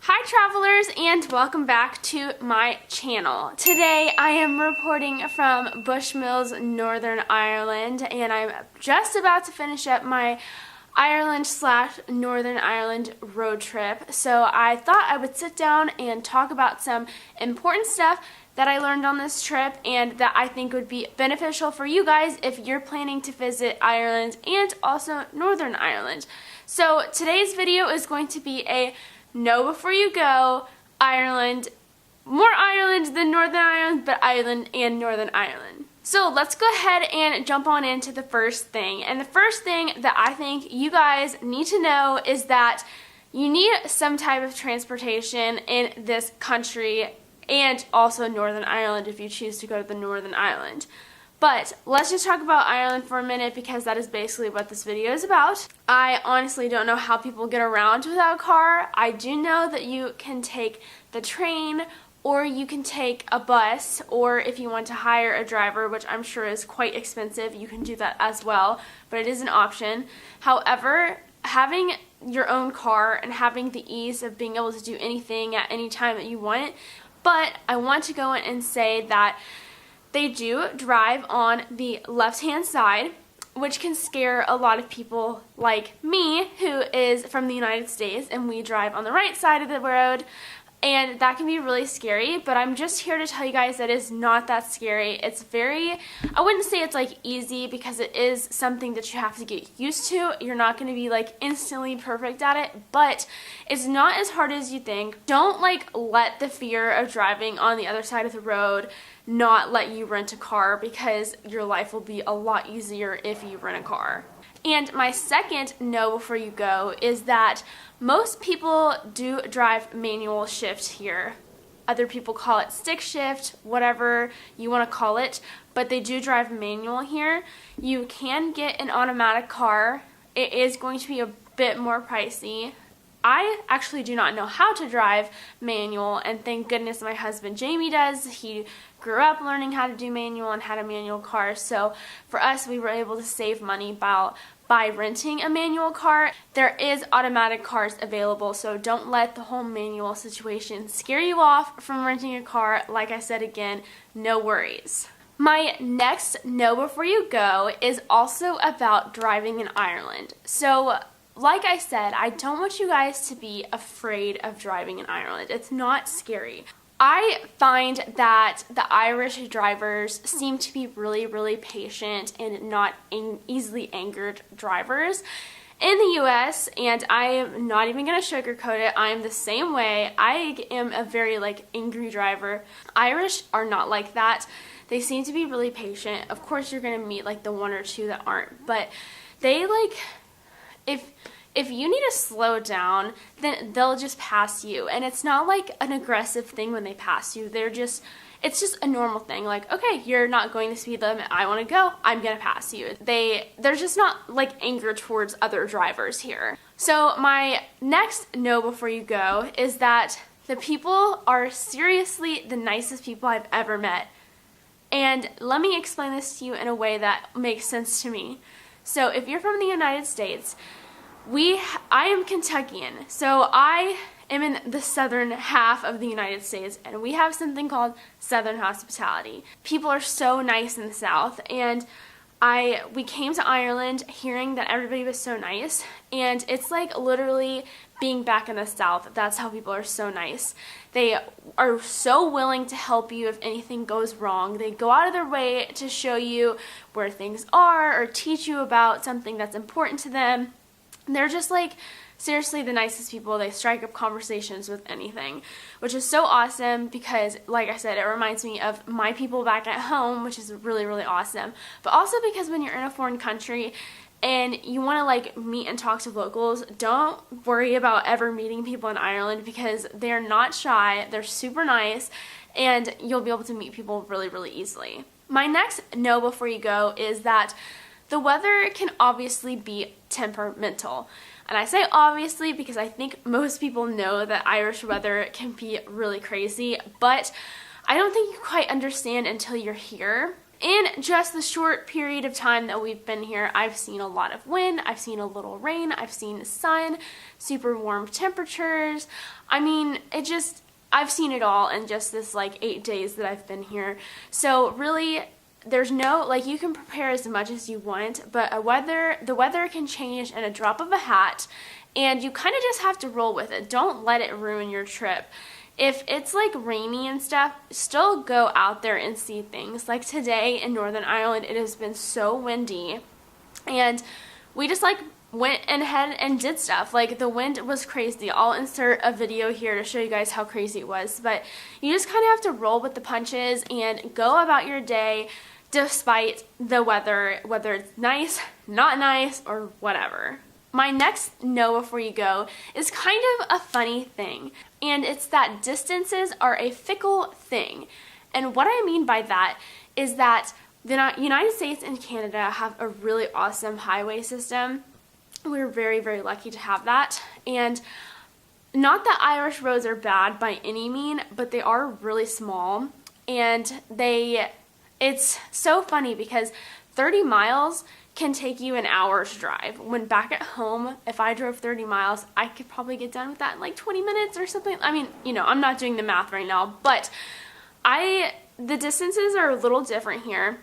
Hi travelers, and welcome back to my channel. Today I am reporting from Bushmills, Northern Ireland, and I'm just about to finish up my Ireland/Northern Ireland road trip. So I thought I would sit down and talk about some important stuff that I learned on this trip and that I think would be beneficial for you guys if you're planning to visit Ireland and also Northern Ireland. So today's video is going to be a know before you go, Ireland, more Ireland than Northern Ireland, but Ireland and Northern Ireland. So let's go ahead and jump on into the first thing. And the first thing that I think you guys need to know is that you need some type of transportation in this country and also Northern Ireland if you choose to go to the Northern Ireland. But let's just talk about Ireland for a minute because that is basically what this video is about. I honestly don't know how people get around without a car. I do know that you can take the train or you can take a bus, or if you want to hire a driver, which I'm sure is quite expensive, you can do that as well, but it is an option. However, having your own car and having the ease of being able to do anything at any time that you want, but I want to go in and say that they do drive on the left-hand side, which can scare a lot of people like me, who is from the United States, and we drive on the right side of the road, and that can be really scary, but I'm just here to tell you guys that it's not that scary. It's very, I wouldn't say it's like easy because it is something that you have to get used to. You're not going to be like instantly perfect at it, but it's not as hard as you think. Don't like let the fear of driving on the other side of the road not let you rent a car, because your life will be a lot easier if you rent a car. And my second know before you go is that most people do drive manual shift here. Other people call it stick shift, whatever you want to call it, but they do drive manual here. You can get an automatic car. It is going to be a bit more pricey. I actually do not know how to drive manual, and thank goodness my husband Jamie does. He grew up learning how to do manual and had a manual car, so for us we were able to save money by renting a manual car. There is automatic cars available, so don't let the whole manual situation scare you off from renting a car. Like I said again, no worries. My next know before you go is also about driving in Ireland. So like I said, I don't want you guys to be afraid of driving in Ireland. It's not scary. I find that the Irish drivers seem to be really, really patient and not easily angered drivers. In the US, and I am not even going to sugarcoat it, I am the same way. I am a very angry driver. Irish are not like that. They seem to be really patient. Of course you're going to meet the one or two that aren't, but they if you need to slow down, then they'll just pass you. And it's not like an aggressive thing when they pass you. It's just a normal thing. Okay, you're not going the speed limit. I want to go. I'm going to pass you. They're just not anger towards other drivers here. So my next know before you go is that the people are seriously the nicest people I've ever met. And let me explain this to you in a way that makes sense to me. So if you're from the United States, I am Kentuckian, so I am in the southern half of the United States, and we have something called Southern hospitality. People are so nice in the South, and we came to Ireland hearing that everybody was so nice, and it's literally being back in the South. That's how people are so nice. They are so willing to help you if anything goes wrong. They go out of their way to show you where things are or teach you about something that's important to them. They're just seriously the nicest people. They strike up conversations with anything, which is so awesome because, like I said, it reminds me of my people back at home, which is really, really awesome. But also because when you're in a foreign country and you want to meet and talk to locals, don't worry about ever meeting people in Ireland because they're not shy, they're super nice, and you'll be able to meet people really, really easily. My next know before you go is that the weather can obviously be temperamental. And I say obviously because I think most people know that Irish weather can be really crazy, but I don't think you quite understand until you're here. In just the short period of time that we've been here, I've seen a lot of wind, I've seen a little rain, I've seen sun, super warm temperatures. I mean, I've seen it all in just this like 8 days that I've been here. So really, there's no, like, you can prepare as much as you want, but the weather can change in a drop of a hat, and you kind of just have to roll with it. Don't let it ruin your trip. If it's like rainy and stuff, still go out there and see things. Like today in Northern Ireland, it has been so windy, and we just like went ahead and did stuff. Like, the wind was crazy. I'll insert a video here to show you guys how crazy it was, but you just kind of have to roll with the punches and go about your day despite the weather, whether it's nice, not nice, or whatever. My next know before you go is kind of a funny thing, and it's that distances are a fickle thing. And what I mean by that is that the United States and Canada have a really awesome highway system. We're very, very lucky to have that. And not that Irish roads are bad by any mean, but they are really small, and it's so funny because 30 miles can take you an hour's drive. When back at home, if I drove 30 miles, I could probably get done with that in like 20 minutes or something. I mean, I'm not doing the math right now, but the distances are a little different here.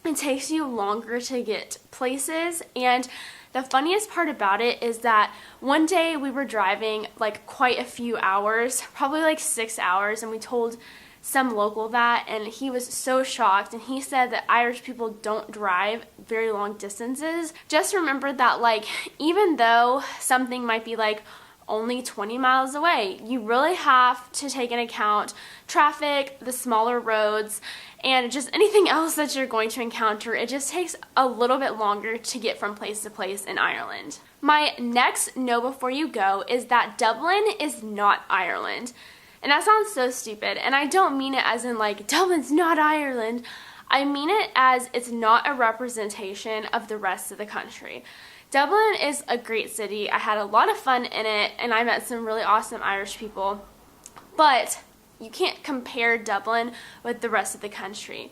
It takes you longer to get places, and the funniest part about it is that one day we were driving like quite a few hours, probably like 6 hours, and we told some local that, and he was so shocked, and he said that Irish people don't drive very long distances. Just remember that, like, even though something might be like only 20 miles away, you really have to take into account traffic, the smaller roads, and just anything else that you're going to encounter. It just takes a little bit longer to get from place to place in Ireland. My next know before you go is that Dublin is not Ireland. And that sounds so stupid, and I don't mean it as in like, Dublin's not Ireland. I mean it as it's not a representation of the rest of the country. Dublin is a great city. I had a lot of fun in it, and I met some really awesome Irish people. But you can't compare Dublin with the rest of the country.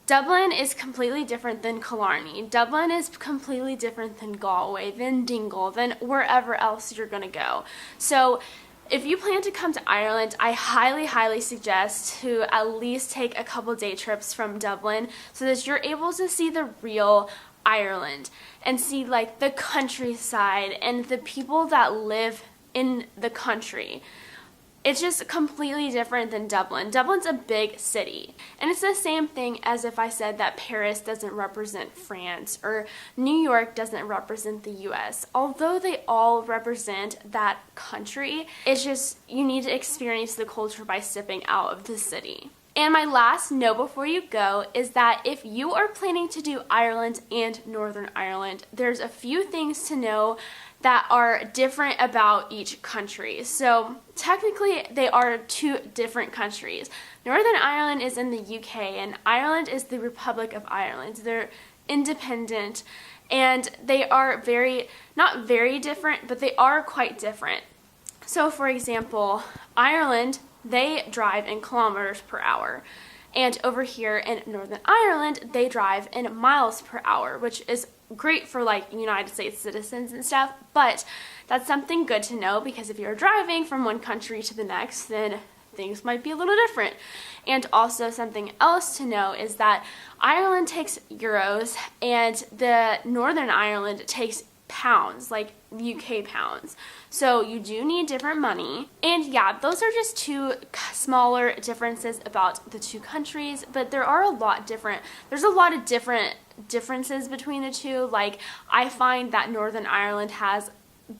Dublin is completely different than Killarney. Dublin is completely different than Galway, than Dingle, than wherever else you're going to go. So if you plan to come to Ireland, I highly, highly suggest to at least take a couple day trips from Dublin so that you're able to see the real Ireland and see like the countryside and the people that live in the country. It's just completely different than Dublin. Dublin's a big city. And it's the same thing as if I said that Paris doesn't represent France or New York doesn't represent the US. Although they all represent that country, it's just you need to experience the culture by stepping out of the city. And my last know before you go is that if you are planning to do Ireland and Northern Ireland, there's a few things to know that are different about each country. So technically they are two different countries. Northern Ireland is in the UK and Ireland is the Republic of Ireland. They're independent and they are not very different, but they are quite different. So for example, Ireland, they drive in kilometers per hour. And over here in Northern Ireland, they drive in miles per hour, which is great for like United States citizens and stuff, but that's something good to know because if you're driving from one country to the next, then things might be a little different. And also something else to know is that Ireland takes euros and the Northern Ireland takes pounds, like UK pounds. So you do need different money. And yeah, those are just two smaller differences about the two countries, but there's a lot of different differences between the two. Like, I find that Northern Ireland has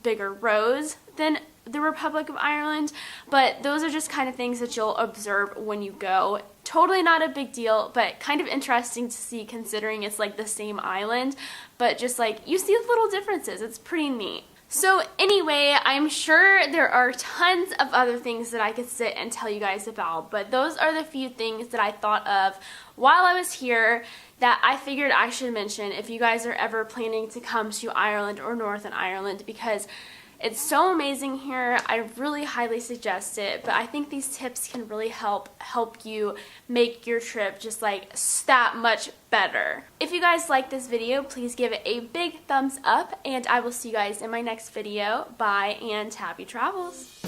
bigger roads than the Republic of Ireland, but those are just kind of things that you'll observe when you go. Totally not a big deal, but kind of interesting to see considering it's like the same island, but just like you see little differences. It's pretty neat. So anyway, I'm sure there are tons of other things that I could sit and tell you guys about, but those are the few things that I thought of while I was here that I figured I should mention if you guys are ever planning to come to Ireland or Northern Ireland, because It's so amazing here. I really highly suggest it, but I think these tips can really help you make your trip just like that much better. If you guys like this video, please give it a big thumbs up, and I will see you guys in my next video. Bye and happy travels.